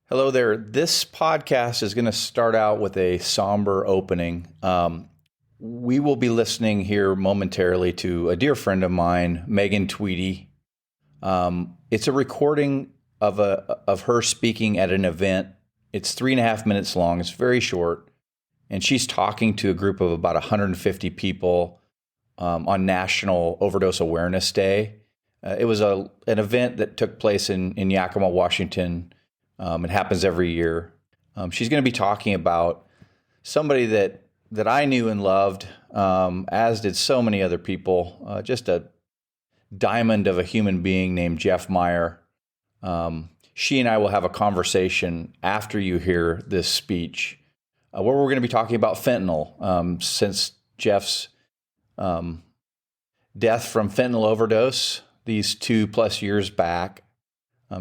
Hello there. This podcast is going to start out with a somber opening. We will be listening here momentarily to a dear friend of mine, Megan Tweedy. It's a recording of her speaking at an event. It's 3.5 minutes long. It's very short, and she's talking to a group of about 150 people on National Overdose Awareness Day. It was an event that took place in Yakima, Washington. It happens every year. She's going to be talking about somebody that I knew and loved, as did so many other people. Just a diamond of a human being named Jeff Meyer. She and I will have a conversation after you hear this speech, where we're going to be talking about fentanyl. Since Jeff's death from fentanyl overdose these 2+ years back,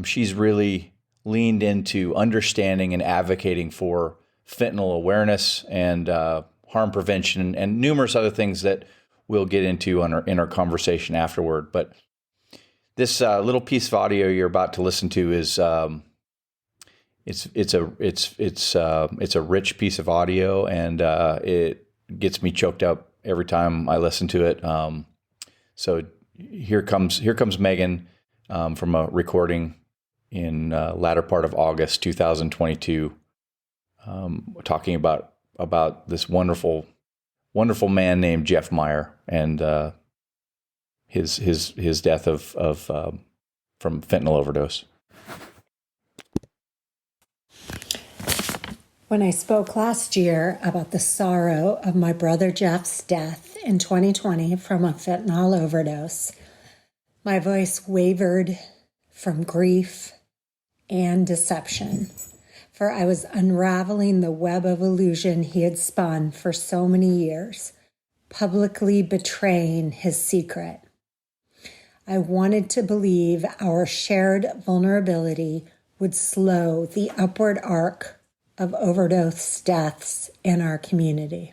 she's really leaned into understanding and advocating for fentanyl awareness and harm prevention and numerous other things that we'll get into in our conversation afterward. But this little piece of audio you're about to listen to is it's a rich piece of audio, and it gets me choked up every time I listen to it. So here comes Megan from a recording in latter part of August 2022, talking about this wonderful man named Jeff Meyer and his death from fentanyl overdose. When I spoke last year about the sorrow of my brother Jeff's death in 2020 from a fentanyl overdose, my voice wavered from grief and deception, for I was unraveling the web of illusion he had spun for so many years, publicly betraying his secret. I wanted to believe our shared vulnerability would slow the upward arc of overdose deaths in our community.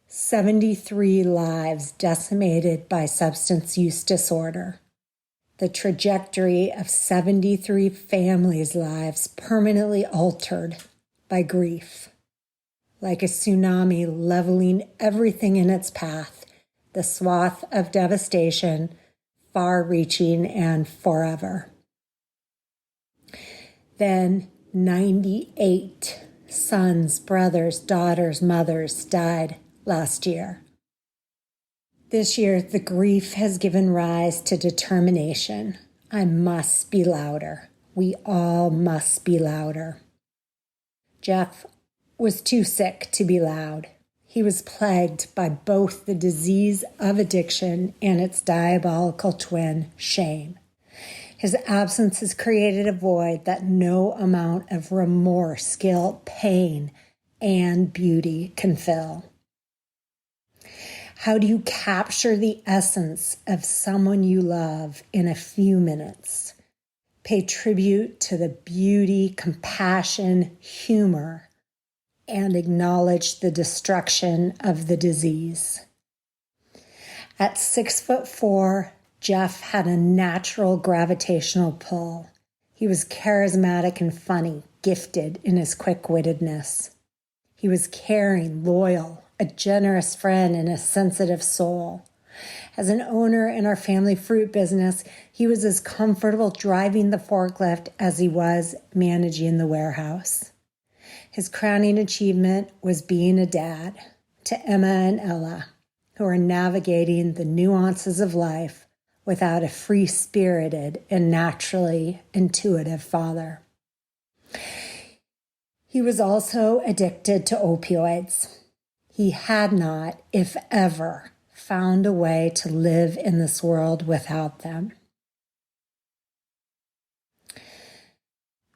73 lives decimated by substance use disorder. The trajectory of 73 families' lives permanently altered by grief. Like a tsunami leveling everything in its path, the swath of devastation, far-reaching and forever. Then 98 sons, brothers, daughters, mothers died last year. This year, the grief has given rise to determination. I must be louder. We all must be louder. Jeff was too sick to be loud. He was plagued by both the disease of addiction and its diabolical twin, shame. His absence has created a void that no amount of remorse, guilt, pain, and beauty can fill. How do you capture the essence of someone you love in a few minutes? Pay tribute to the beauty, compassion, humor, and acknowledge the destruction of the disease. At 6'4", Jeff had a natural gravitational pull. He was charismatic and funny, gifted in his quick-wittedness. He was caring, loyal, a generous friend, and a sensitive soul. As an owner in our family fruit business, he was as comfortable driving the forklift as he was managing the warehouse. His crowning achievement was being a dad to Emma and Ella, who are navigating the nuances of life without a free-spirited and naturally intuitive father. He was also addicted to opioids. He had not, if ever, found a way to live in this world without them.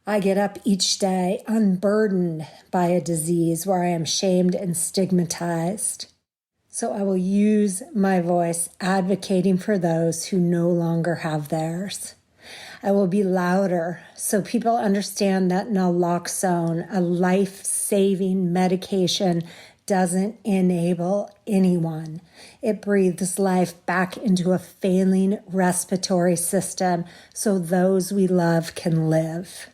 I get up each day unburdened by a disease where I am shamed and stigmatized. So I will use my voice advocating for those who no longer have theirs. I will be louder so people understand that naloxone, a life-saving medication, doesn't enable anyone. It breathes life back into a failing respiratory system so those we love can live.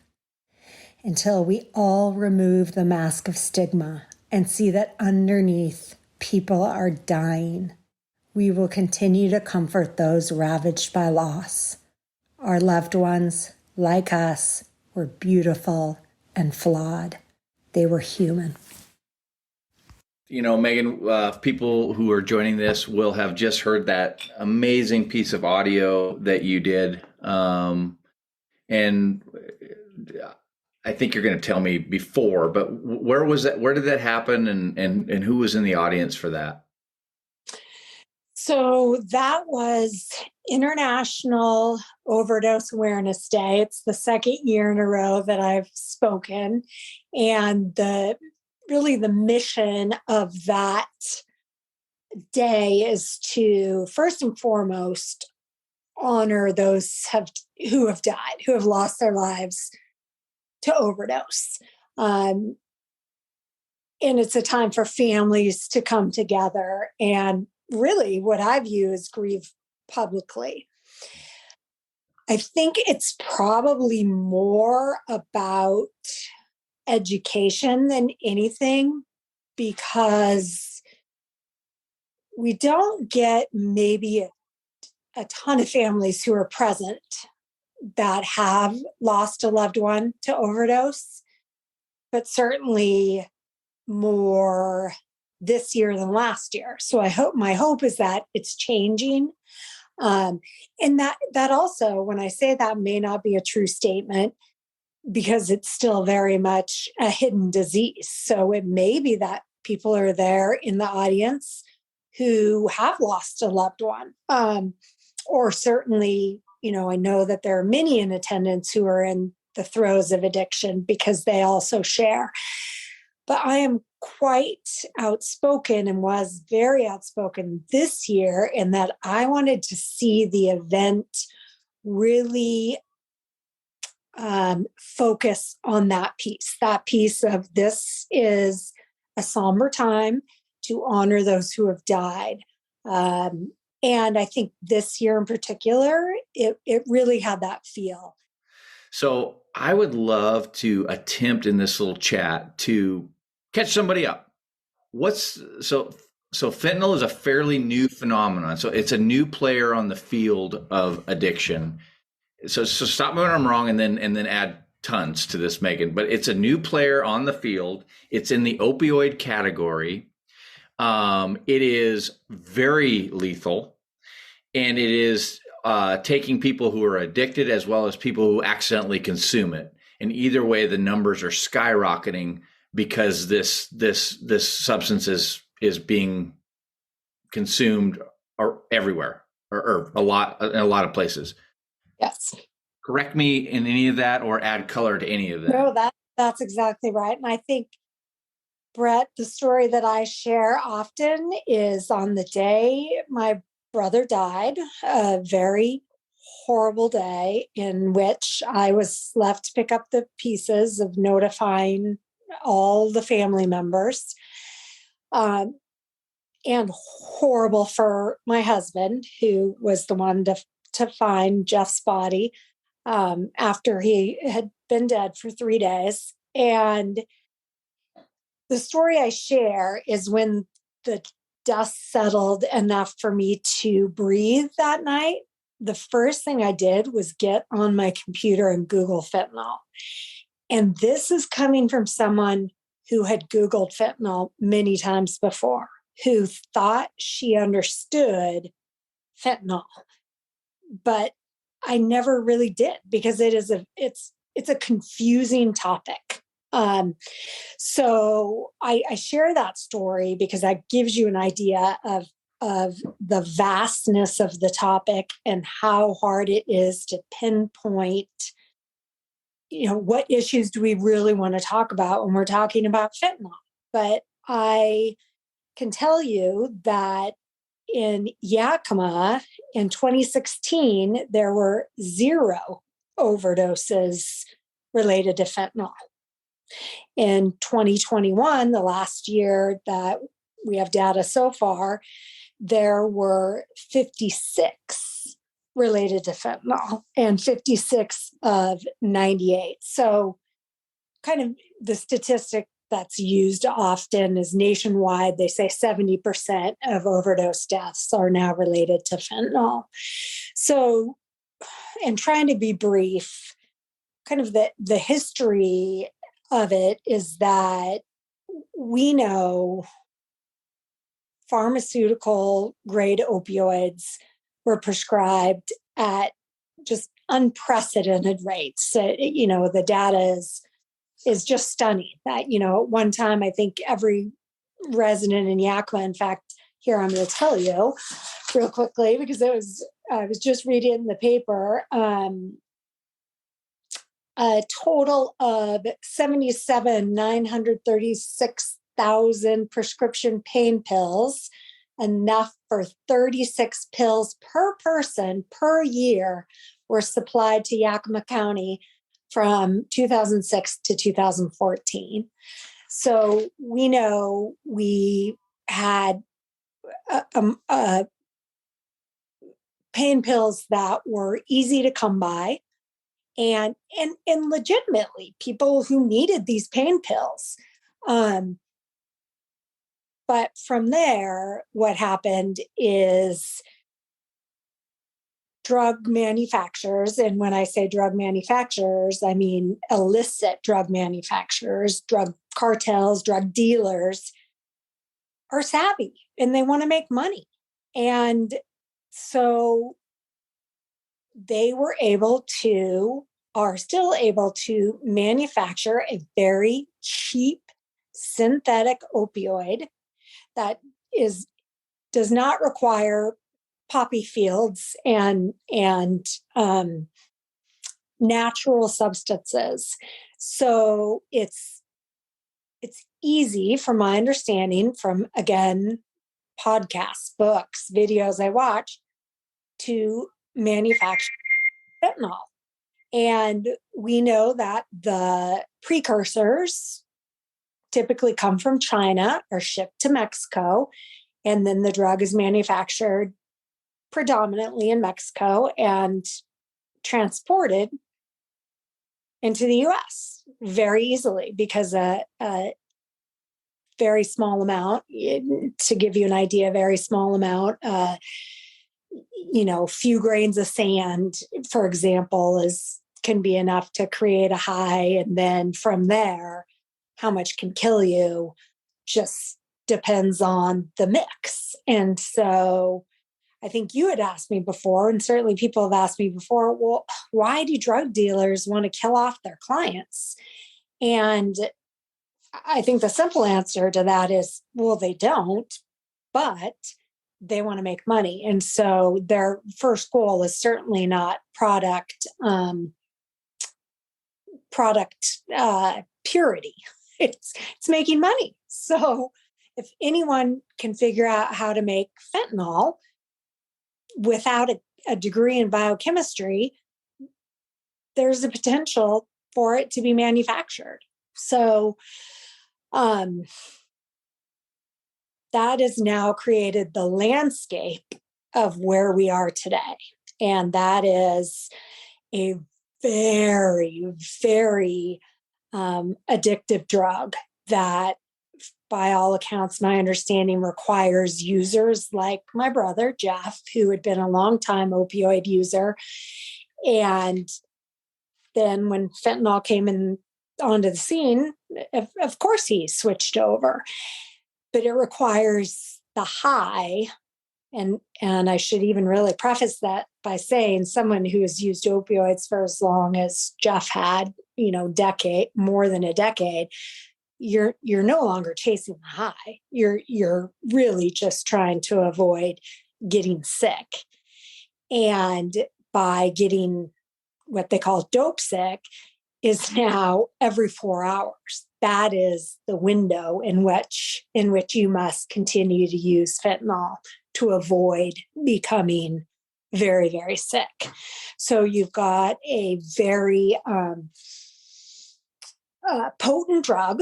until we all remove the mask of stigma and see that underneath, people are dying. We will continue to comfort those ravaged by loss. Our loved ones, like us, were beautiful and flawed. They were human. You know, Megan, people who are joining this will have just heard that amazing piece of audio that you did. And I think you're going to tell me before, but where was that? Where did that happen? And who was in the audience for that? So that was International Overdose Awareness Day. It's the second year in a row that I've spoken. And the mission of that day is to, first and foremost, honor those who have died, who have lost their lives to overdose. And it's a time for families to come together and really what I view is grieve publicly. I think it's probably more about education than anything, because we don't get maybe a ton of families who are present that have lost a loved one to overdose, but certainly more this year than last year. So my hope is that it's changing. And that also, when I say that, may not be a true statement because it's still very much a hidden disease. So it may be that people are there in the audience who have lost a loved one. Or certainly, I know that there are many in attendance who are in the throes of addiction because they also share. But I am quite outspoken and was very outspoken this year in that I wanted to see the event really focus on that piece of this is a somber time to honor those who have died. And I think this year in particular, it really had that feel. So I would love to attempt in this little chat to catch somebody up. So fentanyl is a fairly new phenomenon. So it's a new player on the field of addiction. So stop me when I'm wrong, and then add tons to this, Megan. But it's a new player on the field. It's in the opioid category. It is very lethal, and it is taking people who are addicted as well as people who accidentally consume it. And either way, the numbers are skyrocketing because this substance is being consumed everywhere or in a lot of places. Yes. Correct me in any of that or add color to any of that. No, that's exactly right. And I think, Brett, the story that I share often is on the day my brother died, a very horrible day in which I was left to pick up the pieces of notifying all the family members. And horrible for my husband, who was the one to find Jeff's body after he had been dead for 3 days. And the story I share is when the dust settled enough for me to breathe that night, the first thing I did was get on my computer and Google fentanyl. And this is coming from someone who had Googled fentanyl many times before, who thought she understood fentanyl. But I never really did, because it's a confusing topic. So I share that story because that gives you an idea of the vastness of the topic and how hard it is to pinpoint, what issues do we really want to talk about when we're talking about fentanyl. But I can tell you that in Yakima in 2016, there were 0 overdoses related to fentanyl. In 2021, the last year that we have data so far, there were 56 related to fentanyl and 56 of 98. So kind of the statistic that's used often is nationwide. They say 70% of overdose deaths are now related to fentanyl. So, and trying to be brief, kind of the history of it is that we know pharmaceutical grade opioids were prescribed at just unprecedented rates. The data is just stunning. That, at one time, I think every resident in Yakima, in fact, here I'm going to tell you real quickly because I was just reading in the paper, a total of 936,000 prescription pain pills, enough for 36 pills per person per year, were supplied to Yakima County from 2006 to 2014. So we know we had pain pills that were easy to come by, and legitimately people who needed these pain pills. But from there, what happened is drug manufacturers, and when I say drug manufacturers, I mean illicit drug manufacturers, drug cartels, drug dealers, are savvy and they want to make money. And so they are still able to manufacture a very cheap synthetic opioid that does not require poppy fields and natural substances. So it's easy, from my understanding, from, again, podcasts, books, videos I watch, to manufacture fentanyl. And we know that the precursors typically come from China or shipped to Mexico, and then the drug is manufactured predominantly in Mexico and transported into the US very easily, because a very small amount, to give you an idea, a very small amount, few grains of sand, for example, can be enough to create a high. And then from there, how much can kill you just depends on the mix. And so I think you had asked me before, and certainly people have asked me before, well, why do drug dealers want to kill off their clients? And I think the simple answer to that is, well, they don't, but they want to make money. And so their first goal is certainly not product purity. It's making money. So if anyone can figure out how to make fentanyl without a degree in biochemistry, there's a potential for it to be manufactured. So that has now created the landscape of where we are today. And that is a very, very addictive drug that, by all accounts, my understanding, requires users like my brother, Jeff, who had been a long-time opioid user. And then when fentanyl came onto the scene, of course he switched over. But it requires the high. And I should even really preface that by saying, someone who has used opioids for as long as Jeff had, more than a decade, you're no longer chasing the high. You're really just trying to avoid getting sick. And by getting what they call dope sick is now every 4 hours. That is the window in which you must continue to use fentanyl to avoid becoming very, very sick. So you've got a very potent drug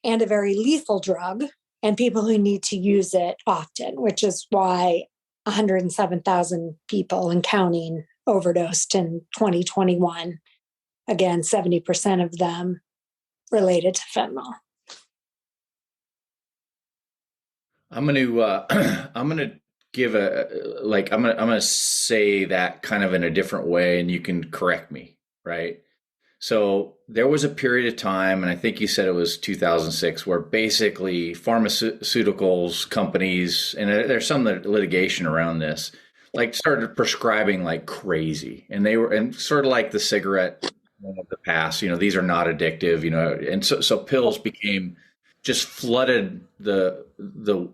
and a very lethal drug, and people who need to use it often, which is why 107,000 people and counting overdosed in 2021. Again, 70% of them related to fentanyl. I'm going to I'm going to give I'm going to say that kind of in a different way, and you can correct me, right? So there was a period of time, and I think you said it was 2006, where basically pharmaceuticals companies, and there's some litigation around this, like started prescribing like crazy, and they were, and sort of like the cigarette of the past, these are not addictive, and so pills became just flooded the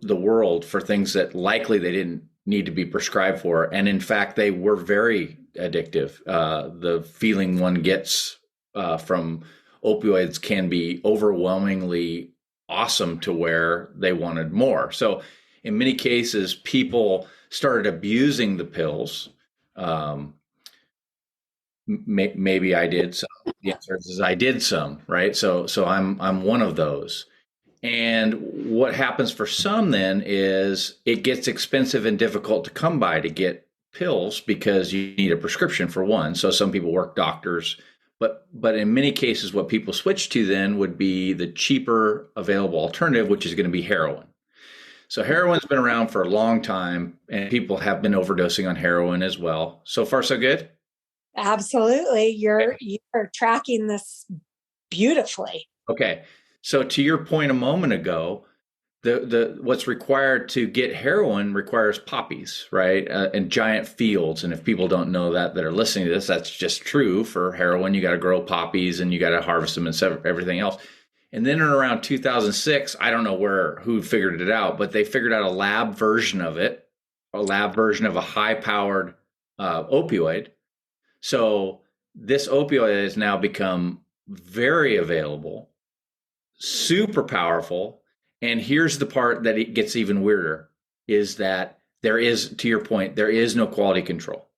world for things that likely they didn't need to be prescribed for, and in fact they were very addictive. The feeling one gets from opioids can be overwhelmingly awesome to where they wanted more. So in many cases, people started abusing the pills. Maybe I did some. The answer is I did some, right? So I'm one of those. And what happens for some then is it gets expensive and difficult to come by to get pills because you need a prescription for one. So some people work doctors, but in many cases, what people switch to then would be the cheaper available alternative, which is going to be heroin. So heroin's been around for a long time, and people have been overdosing on heroin as well. So far, so good? Absolutely. You're tracking this beautifully. Okay. So to your point a moment ago, the what's required to get heroin requires poppies, right? And giant fields. And if people don't know that are listening to this, that's just true. For heroin, you got to grow poppies and you got to harvest them and everything else. And then in around 2006, I don't know who figured it out, but they figured out a lab version of it, a lab version of a high-powered opioid. So this opioid has now become very available, super powerful. And here's the part that it gets even weirder, is that there is, to your point, there is no quality control.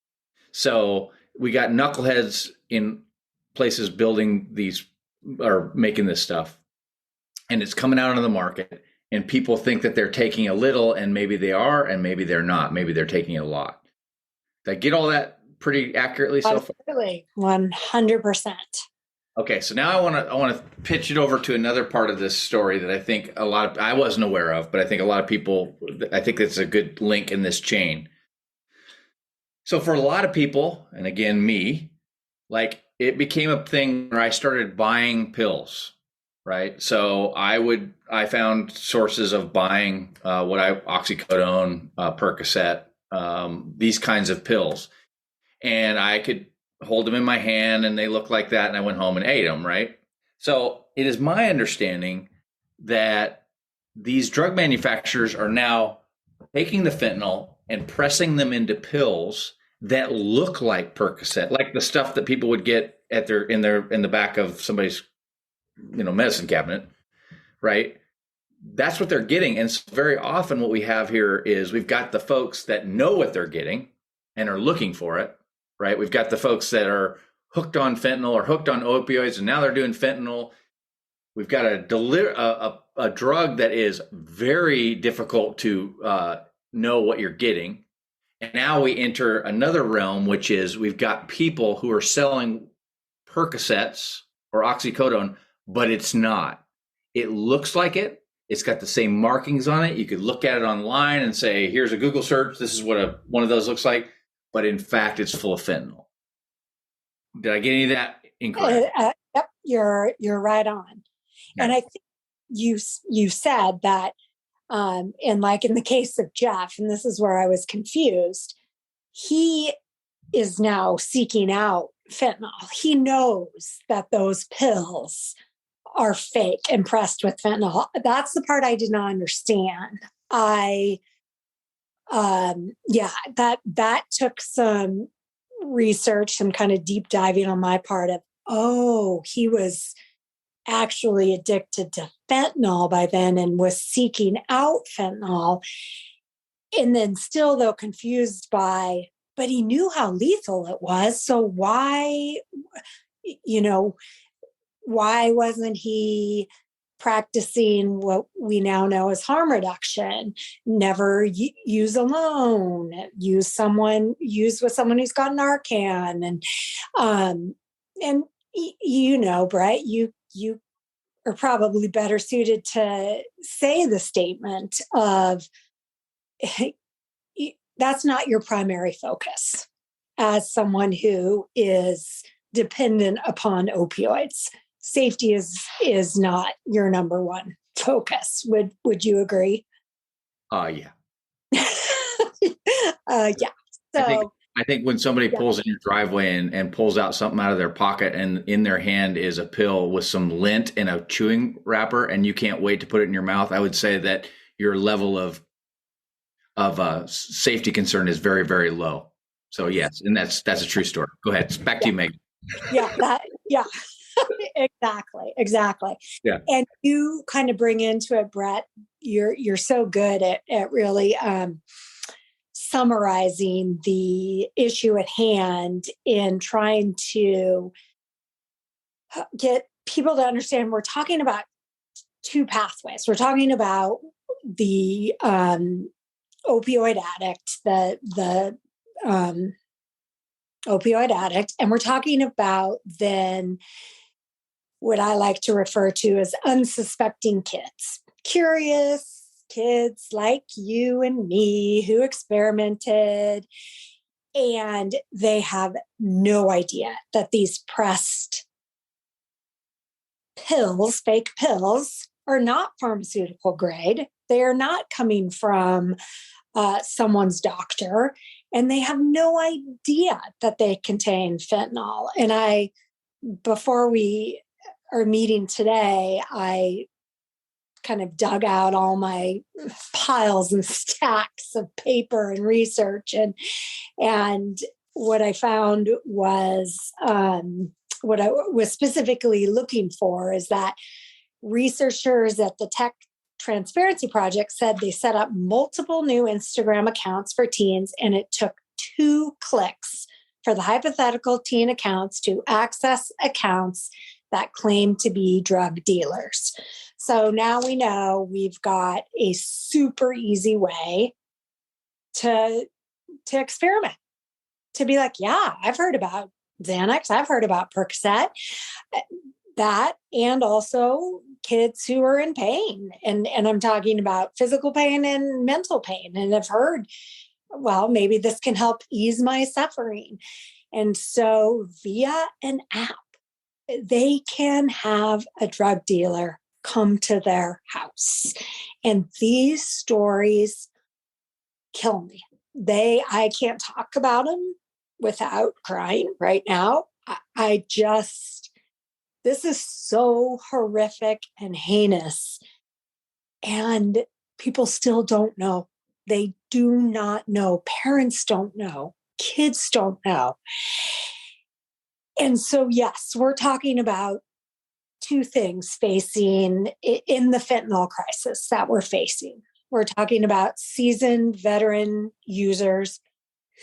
So we got knuckleheads in places building these or making this stuff, and it's coming out on the market, and people think that they're taking a little, and maybe they are, and maybe they're not. Maybe they're taking a lot. Did I get all that pretty accurately so far? Absolutely, 100%. Okay, so now I want to pitch it over to another part of this story that I think I wasn't aware of, but I think a lot of people, I think it's a good link in this chain. So for a lot of people, and again me, like it became a thing where I started buying pills, right? So I found sources of buying oxycodone, Percocet, these kinds of pills, and I could hold them in my hand and they look like that, and I went home and ate them, right? So it is my understanding that these drug manufacturers are now taking the fentanyl and pressing them into pills that look like Percocet, like the stuff that people would get at in the back of somebody's medicine cabinet, right? That's what they're getting. And so very often what we have here is we've got the folks that know what they're getting and are looking for it, right? We've got the folks that are hooked on fentanyl or hooked on opioids, and now they're doing fentanyl. We've got a drug that is very difficult to know what you're getting. And now we enter another realm, which is we've got people who are selling Percocets or oxycodone, but it's not. It looks like it. It's got the same markings on it. You could look at it online and say, here's a Google search. This is what one of those looks like. But in fact, it's full of fentanyl. Did I get any of that incorrect? Yep, you're right on. Yeah. And I think you said that, and like in the case of Jeff, and this is where I was confused, he is now seeking out fentanyl. He knows that those pills are fake and pressed with fentanyl. That's the part I did not understand. That took some research, some kind of deep diving on my part of, he was actually addicted to fentanyl by then and was seeking out fentanyl. And then still, though, confused by, but he knew how lethal it was. So why wasn't he practicing what we now know as harm reduction? Never use alone, use with someone who's got Narcan. And Brett, you are probably better suited to say the statement of that's not your primary focus as someone who is dependent upon opioids. Safety is not your number one focus. Would you agree? Yeah. Yeah. So I think when somebody pulls in your driveway and pulls out something out of their pocket and in their hand is a pill with some lint and a chewing wrapper and you can't wait to put it in your mouth, I would say that your level of safety concern is very, very low. So yes, and that's a true story. Go ahead. It's back to you, Megan. Yeah. Exactly. Yeah. And you kind of bring into it, Brett, you're so good at really summarizing the issue at hand in trying to get people to understand we're talking about two pathways. We're talking about the opioid addict, the opioid addict, and we're talking about then what I like to refer to as unsuspecting kids, curious kids like you and me who experimented, and they have no idea that these pressed pills, fake pills, are not pharmaceutical grade. They are not coming from someone's doctor, and they have no idea that they contain fentanyl. And before we are meeting today, I kind of dug out all my piles and stacks of paper and research, and what I found was what I was specifically looking for is that researchers at the Tech Transparency Project said they set up multiple new Instagram accounts for teens, and it took 2 clicks for the hypothetical teen accounts to access accounts that claim to be drug dealers. So now we know we've got a super easy way to experiment, to be like, yeah, I've heard about Xanax, I've heard about Percocet, that, and also kids who are in pain. And I'm talking about physical pain and mental pain. And I've heard, well, maybe this can help ease my suffering. And so via an app, they can have a drug dealer come to their house. And these stories kill me. I can't talk about them without crying right now. This is so horrific and heinous. And people still don't know. They do not know. Parents don't know. Kids don't know. And so, yes, we're talking about 2 things facing in the fentanyl crisis that we're facing. We're talking about seasoned veteran users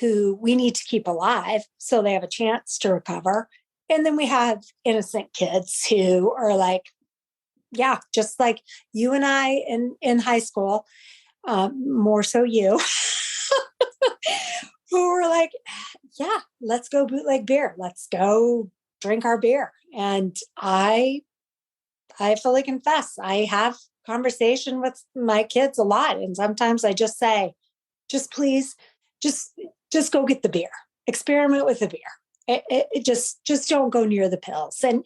who we need to keep alive so they have a chance to recover. And then we have innocent kids who are like, yeah, just like you and I in high school, more so you, who were like, yeah, let's go bootleg beer. Let's go drink our beer. And I fully confess, I have conversation with my kids a lot. And sometimes I just say, just please, just go get the beer, experiment with the beer. It just don't go near the pills. And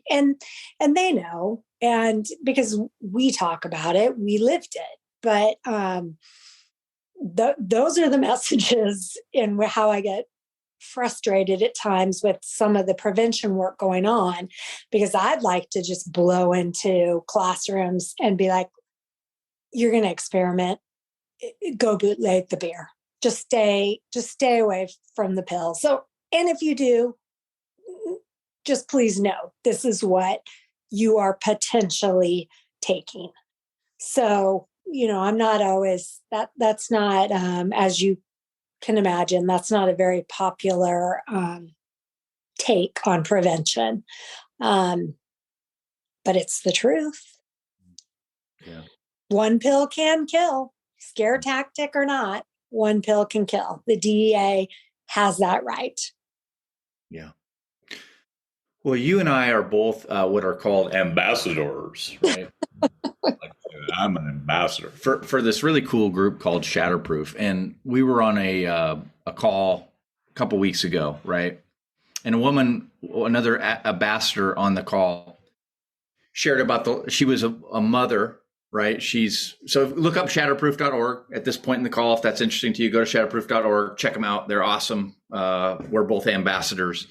they know, and because we talk about it, we lived it. But those are the messages in how I get frustrated at times with some of the prevention work going on, because I'd like to just blow into classrooms and be like, you're going to experiment, go bootleg the beer. Just stay away from the pills. So, and if you do, just please know this is what you are potentially taking. So, I'm not always that's not, as you can imagine, that's not a very popular take on prevention. But it's the truth. Yeah. One pill can kill, scare tactic or not, one pill can kill. The DEA has that right. Yeah. Well, you and I are both what are called ambassadors, right? Like, I'm an ambassador for this really cool group called Shatterproof, and we were on a call a couple weeks ago, right? And a woman, another ambassador on the call, shared about she was a mother, right? So look up shatterproof.org at this point in the call. If that's interesting to you, go to shatterproof.org, check them out. They're awesome. We're both ambassadors.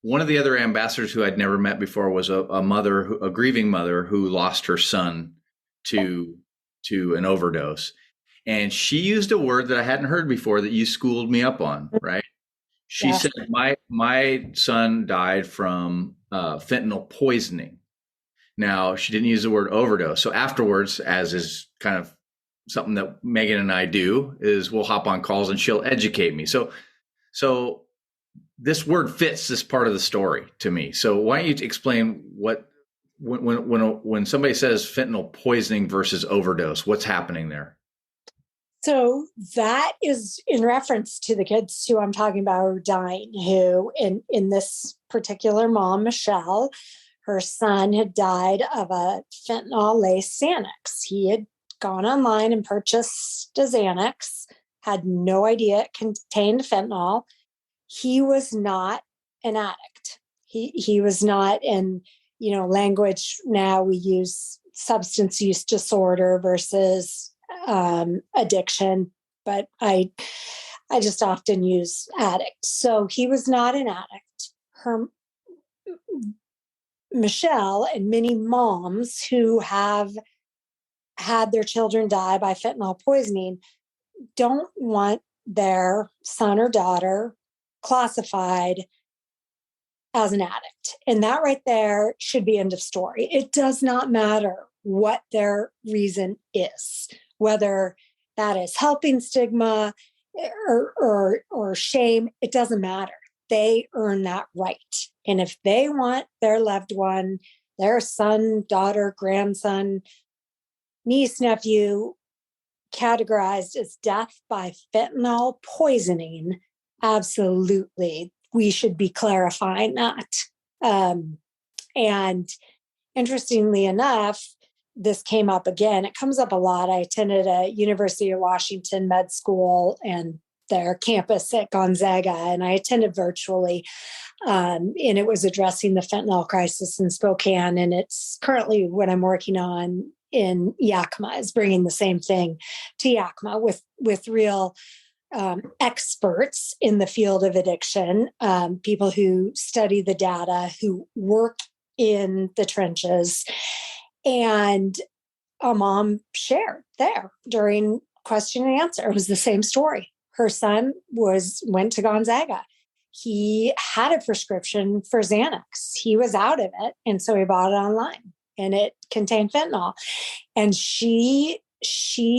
One of the other ambassadors who I'd never met before was a mother, a grieving mother who lost her son to an overdose. And she used a word that I hadn't heard before that you schooled me up on, right? She Yeah. said, my son died from fentanyl poisoning. Now, she didn't use the word overdose. So afterwards, as is kind of something that Megan and I do, is we'll hop on calls and she'll educate me. So this word fits this part of the story to me. So why don't you explain when somebody says fentanyl poisoning versus overdose, what's happening there? So that is in reference to the kids who I'm talking about who are dying, who in this particular mom, Michelle, her son had died of a fentanyl-laced Xanax. He had gone online and purchased a Xanax, had no idea it contained fentanyl. He was not an addict. He was not in, language now we use substance use disorder versus addiction, but I just often use addict. So he was not an addict. Michelle and many moms who have had their children die by fentanyl poisoning don't want their son or daughter classified as an addict. And that right there should be end of story. It does not matter what their reason is, whether that is helping stigma or shame, it doesn't matter. They earn that right. And if they want their loved one, their son, daughter, grandson, niece, nephew, categorized as death by fentanyl poisoning, absolutely, we should be clarifying that. And interestingly enough, this came up again. It comes up a lot. I attended a University of Washington med school and their campus at Gonzaga, and I attended virtually. And it was addressing the fentanyl crisis in Spokane. And it's currently what I'm working on in Yakima, is bringing the same thing to Yakima with real experts in the field of addiction, people who study the data, who work in the trenches. And a mom shared there during question and answer. It was the same story. Her son went to Gonzaga. He had a prescription for Xanax. He was out of it. And so he bought it online, and it contained fentanyl. And she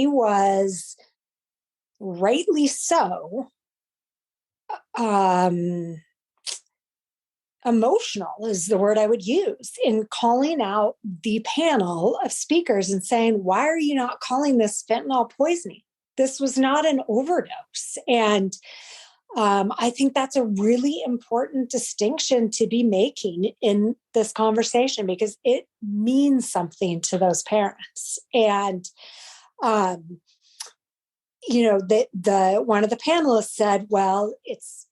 was rightly so emotional is the word I would use, in calling out the panel of speakers and saying, why are you not calling this fentanyl poisoning? This was not an overdose. And I think that's a really important distinction to be making in this conversation, because it means something to those parents. And, the one of the panelists said, well, it's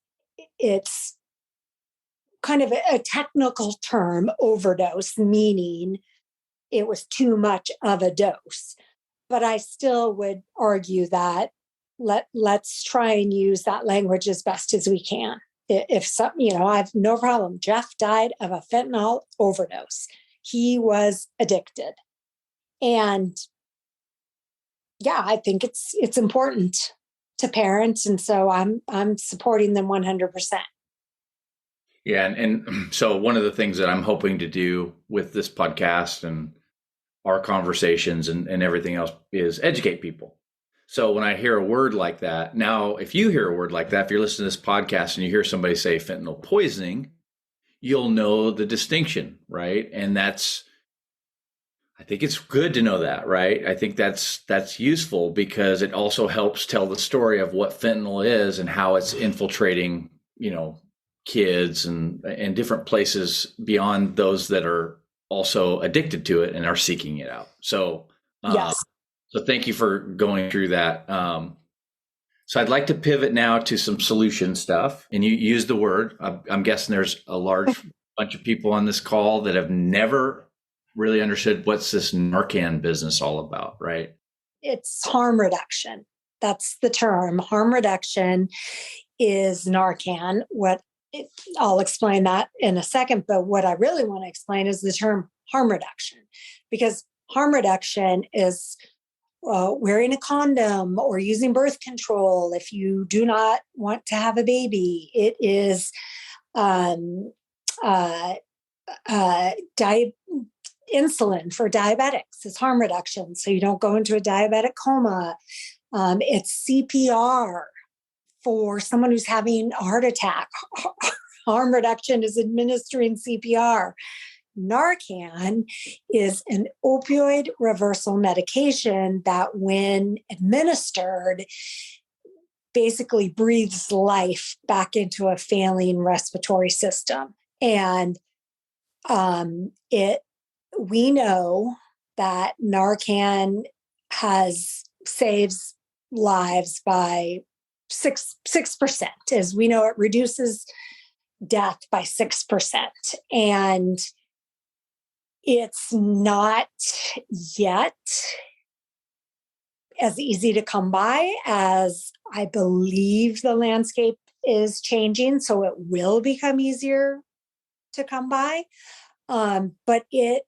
kind of a technical term, overdose, meaning it was too much of a dose. But I still would argue that let's try and use that language as best as we can. If I have no problem. Jeff died of a fentanyl overdose. He was addicted. And yeah, I think it's important to parents. And so I'm supporting them 100%. Yeah. And so one of the things that I'm hoping to do with this podcast and our conversations and everything else is educate people. So when I hear a word like that, now, if you hear a word like that, if you're listening to this podcast and you hear somebody say fentanyl poisoning, you'll know the distinction, right? And I think it's good to know that, right? I think that's useful, because it also helps tell the story of what fentanyl is and how it's infiltrating, kids and different places beyond those that are also addicted to it and are seeking it out. So, Yes. so thank you for going through that. So I'd like to pivot now to some solution stuff. And you use the word. I'm guessing there's a large bunch of people on this call that have never really understood what's this Narcan business all about, right? It's harm reduction. That's the term. Harm reduction is Narcan. I'll explain that in a second, but what I really want to explain is the term harm reduction, because harm reduction is wearing a condom or using birth control if you do not want to have a baby. It is insulin for diabetics is harm reduction, so you don't go into a diabetic coma. It's CPR for someone who's having a heart attack. Harm reduction is administering CPR. Narcan is an opioid reversal medication that, when administered, basically breathes life back into a failing respiratory system. And we know that Narcan saves lives by 6%. As we know, it reduces death by 6%. And it's not yet as easy to come by as I believe the landscape is changing. So it will become easier to come by. But it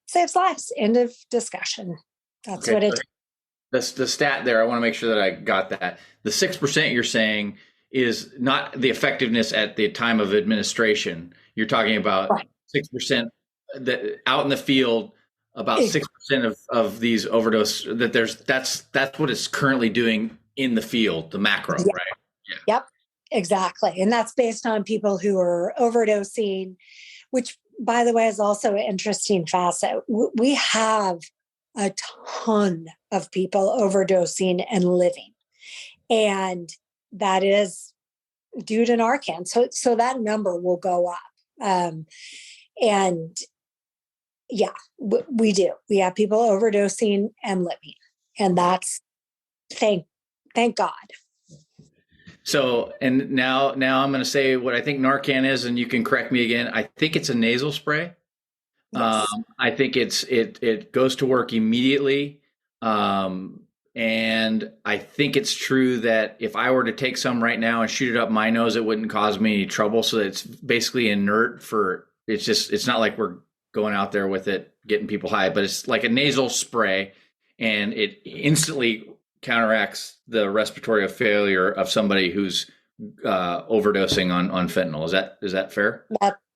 saves lives. End of discussion. That's Okay. what it. That's the stat there. I want to make sure that I got that. The 6% you're saying is not the effectiveness at the time of administration. You're talking about 6% that out in the field, about 6% of these overdose that's what it's currently doing in the field, the macro, Yep. right? Yeah. Yep, exactly. And that's based on people who are overdosing, which, by the way, is also an interesting facet. We have a ton of people overdosing and living. And that is due to Narcan. So that number will go up. And yeah, we do. We have people overdosing and living. And that's thank God. So, and now I'm going to say what I think Narcan is, and you can correct me again. I think it's a nasal spray. Yes. I think it goes to work immediately. And I think it's true that if I were to take some right now and shoot it up my nose, it wouldn't cause me any trouble. So it's basically inert it's not like we're going out there with it, getting people high, but it's like a nasal spray, and it instantly counteracts the respiratory failure of somebody who's overdosing on fentanyl. Is that fair?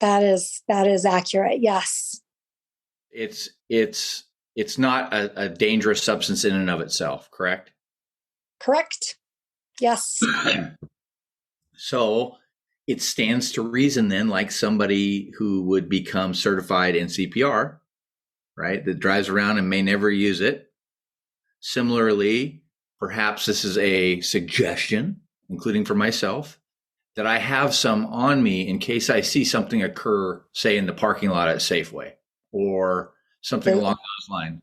That is accurate. Yes. It's not a dangerous substance in and of itself, correct? Correct. Yes. So it stands to reason then, like somebody who would become certified in CPR, right, that drives around and may never use it. Similarly, perhaps this is a suggestion, including for myself, that I have some on me in case I see something occur, say in the parking lot at Safeway or something along those lines.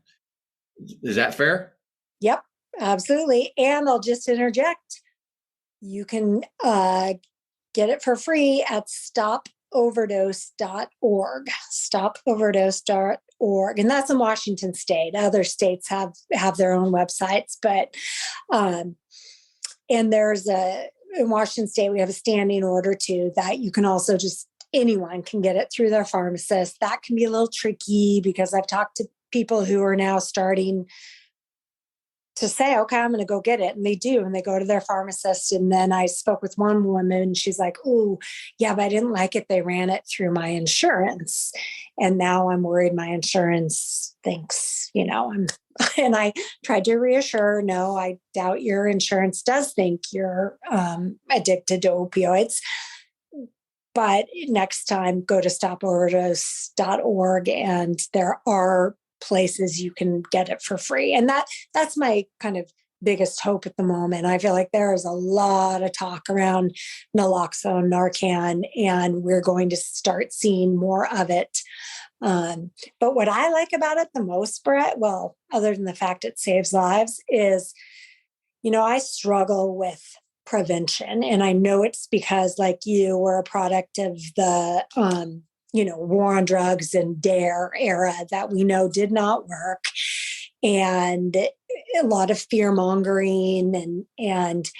Is that fair? Yep, absolutely. And I'll just interject. You can get it for free at stopoverdose.org. Stopoverdose.org. And that's in Washington State. Other states have their own websites, but and there's in Washington State, we have a standing order too that you can also anyone can get it through their pharmacist. That can be a little tricky because I've talked to people who are now starting to say, okay, I'm going to go get it. And they do. And they go to their pharmacist. And then I spoke with one woman and she's like, oh, yeah, but I didn't like it. They ran it through my insurance. And now I'm worried my insurance thinks, and I tried to reassure, no, I doubt your insurance does think you're addicted to opioids. But next time, go to stopoverdose.org, and there are places you can get it for free. And that's my kind of biggest hope at the moment. I feel like there is a lot of talk around naloxone, Narcan, and we're going to start seeing more of it. But what I like about it the most, Brett, well, other than the fact it saves lives, is, I struggle with prevention. And I know it's because, like you, we're a product of the, war on drugs and DARE era that we know did not work. And a lot of fear mongering. And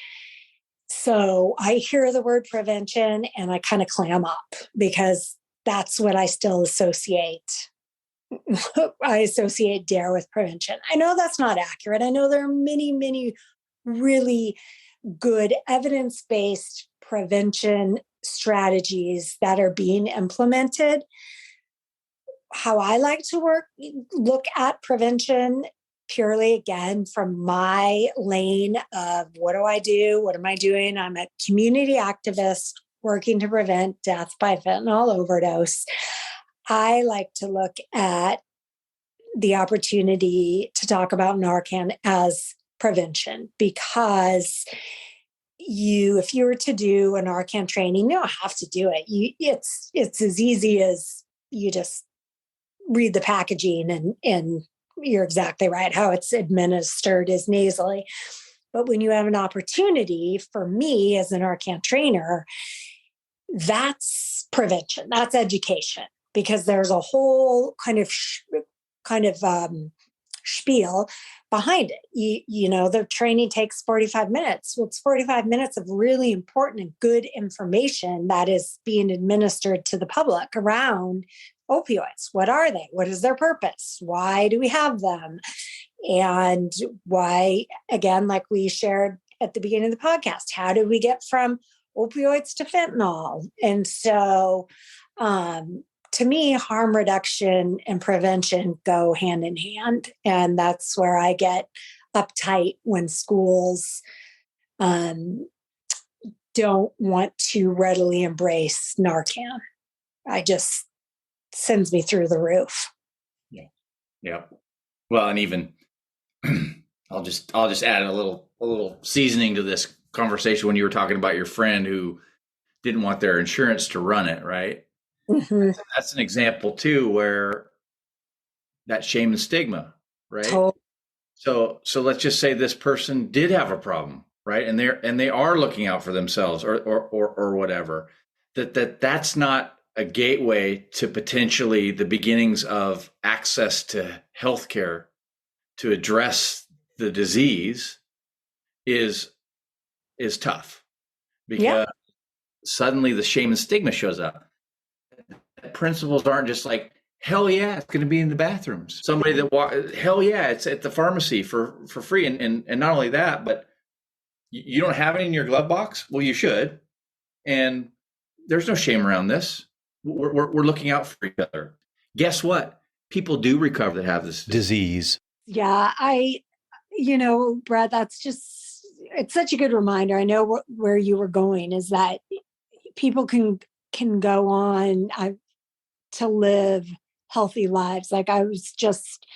so I hear the word prevention and I kind of clam up because that's what I still associate. I associate DARE with prevention. I know that's not accurate. I know there are many, many really good evidence-based prevention strategies that are being implemented. How I like to look at prevention purely, again, from my lane of what do I do? What am I doing? I'm a community activist working to prevent death by fentanyl overdose. I like to look at the opportunity to talk about Narcan as prevention, because if you were to do a Narcan training, you don't have to do it. It's as easy as you just read the packaging and you're exactly right. How it's administered is nasally. But when you have an opportunity, for me as an Narcan trainer, that's prevention, that's education, because there's a whole kind of spiel behind it. The training takes 45 minutes. Well, it's 45 minutes of really important and good information that is being administered to the public around opioids. What are they? What is their purpose? Why do we have them? And why, again, like we shared at the beginning of the podcast, how do we get from opioids to fentanyl? And so, to me, harm reduction and prevention go hand in hand. And that's where I get uptight when schools don't want to readily embrace Narcan. I just sends me through the roof. Yeah. Well, and even I'll just add a little seasoning to this conversation when you were talking about your friend who didn't want their insurance to run it, right? Mm-hmm. That's an example too, where that shame and stigma, right? Totally. So let's just say this person did have a problem, right? And they are looking out for themselves or whatever. That's not a gateway to potentially the beginnings of access to healthcare to address the disease is tough, because suddenly the shame and stigma shows up. Principals aren't just like, hell yeah, it's going to be in the bathrooms. Somebody hell yeah, it's at the pharmacy for free. And not only that, but you don't have it in your glove box. Well, you should. And there's no shame around this. We're looking out for each other. Guess what? People do recover that have this disease. Yeah, Brad, it's such a good reminder. I know where you were going, is that people can go on to live healthy lives. Like, I was just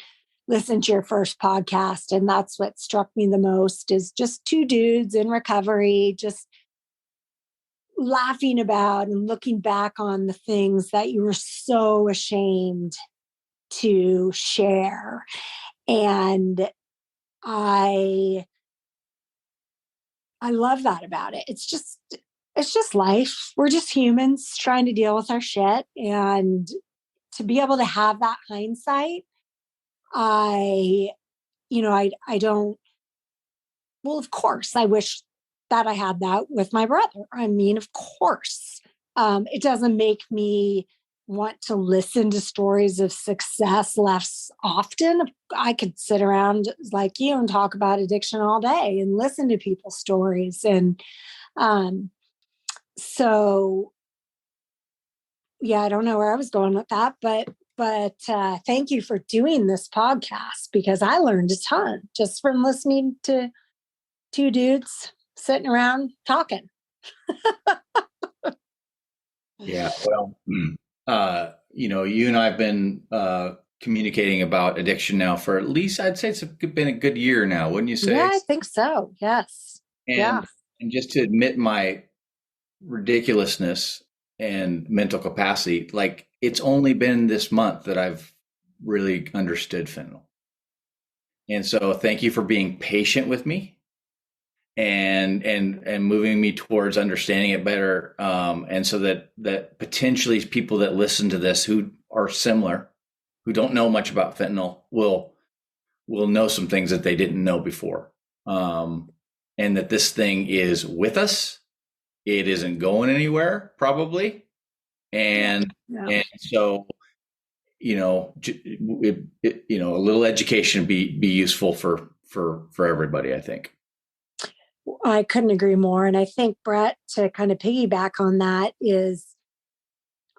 listening to your first podcast, and that's what struck me the most, is just two dudes in recovery, just laughing about and looking back on the things that you were so ashamed to share. And I love that about it. It's just life. We're just humans trying to deal with our shit. And to be able to have that hindsight, I don't, well, of course, I wish that I had that with my brother. I mean, of course, it doesn't make me want to listen to stories of success less often. I could sit around like you and talk about addiction all day and listen to people's stories. And so, yeah, I don't know where I was going with that, but thank you for doing this podcast, because I learned a ton just from listening to two dudes sitting around talking. Yeah. Well, you and I have been communicating about addiction now for at least, I'd say it's been a good year now, wouldn't you say? Yeah, I think so. Yes. Yeah. And just to admit my ridiculousness and mental capacity, like it's only been this month that I've really understood fentanyl. And so thank you for being patient with me and moving me towards understanding it better. And so that potentially people that listen to this who are similar, who don't know much about fentanyl will know some things that they didn't know before. And that this thing is with us. It isn't going anywhere probably. And so, a little education be useful for everybody, I think. I couldn't agree more. And I think, Brett, to kind of piggyback on that is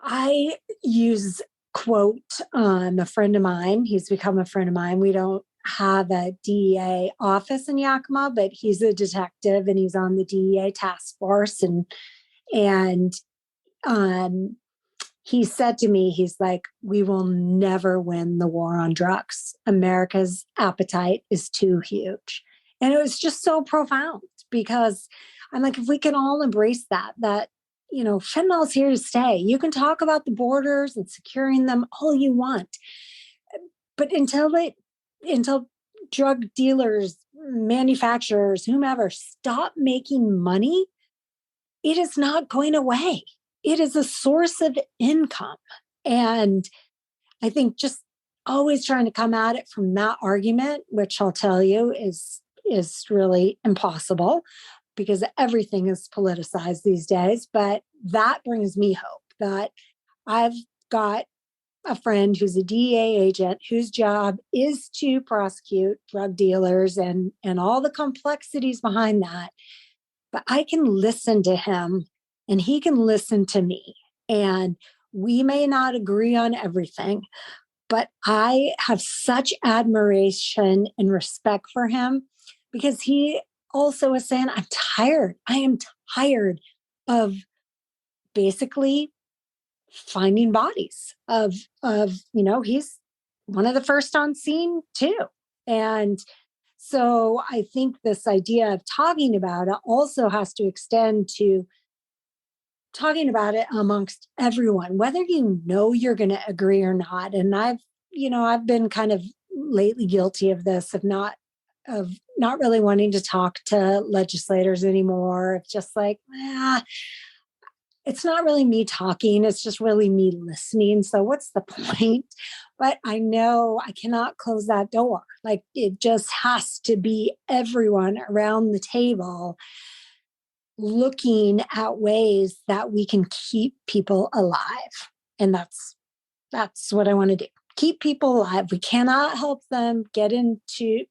I use quote a friend of mine. He's become a friend of mine. We don't have a DEA office in Yakima, but he's a detective and he's on the DEA task force. And he said to me, he's like, we will never win the war on drugs. America's appetite is too huge. And it was just so profound because I'm like, if we can all embrace that, fentanyl is here to stay. You can talk about the borders and securing them all you want. But until drug dealers, manufacturers, whomever stop making money, it is not going away. It is a source of income. And I think just always trying to come at it from that argument, which I'll tell you is really impossible because everything is politicized these days. But that brings me hope that I've got a friend who's a DEA agent whose job is to prosecute drug dealers and all the complexities behind that. But I can listen to him and he can listen to me. And we may not agree on everything, but I have such admiration and respect for him because he also is saying, I'm tired. I am tired of basically finding bodies he's one of the first on scene too. And so I think this idea of talking about it also has to extend to talking about it amongst everyone, whether you're going to agree or not. And I've been kind of lately guilty of this, of not really wanting to talk to legislators anymore. It's just like, it's not really me talking. It's just really me listening. So what's the point? But I know I cannot close that door. Like it just has to be everyone around the table looking at ways that we can keep people alive. And that's what I want to do. Keep people alive. We cannot help them get into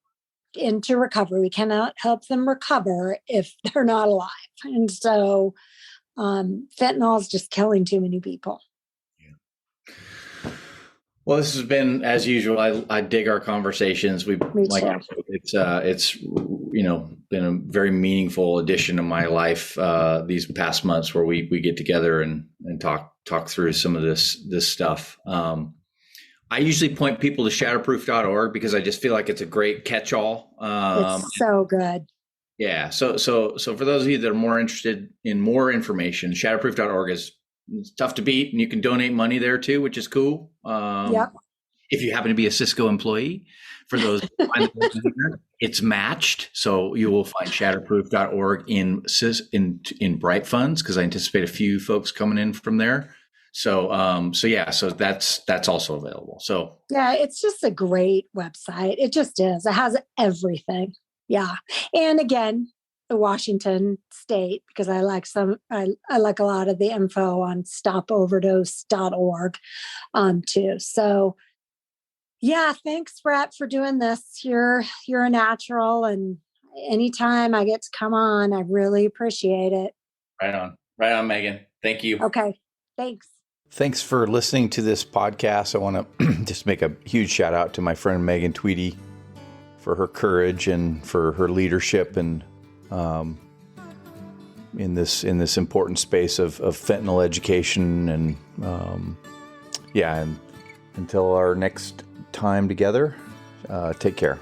recovery. We cannot help them recover if they're not alive. And so fentanyl is just killing too many people. Yeah. Well, this has been, as usual, I dig our conversations. It's been a very meaningful addition to my life these past months where we get together and talk through some of this stuff. I usually point people to shatterproof.org because I just feel like it's a great catch-all. It's so good. Yeah. So for those of you that are more interested in more information, shatterproof.org is tough to beat, and you can donate money there too, which is cool. If you happen to be a Cisco employee, for those, it's matched. So you will find shatterproof.org in Bright Funds because I anticipate a few folks coming in from there. So that's also available. So yeah, it's just a great website. It just is. It has everything. Yeah. And again, the Washington State, because I like a lot of the info on stopoverdose.org too. So yeah, thanks, Brett, for doing this. You're a natural, and anytime I get to come on, I really appreciate it. Right on, Megan. Thank you. Okay. Thanks. Thanks for listening to this podcast. I want to just make a huge shout out to my friend Megan Tweedy for her courage and for her leadership and in this important space of fentanyl education and and until our next time together. Take care.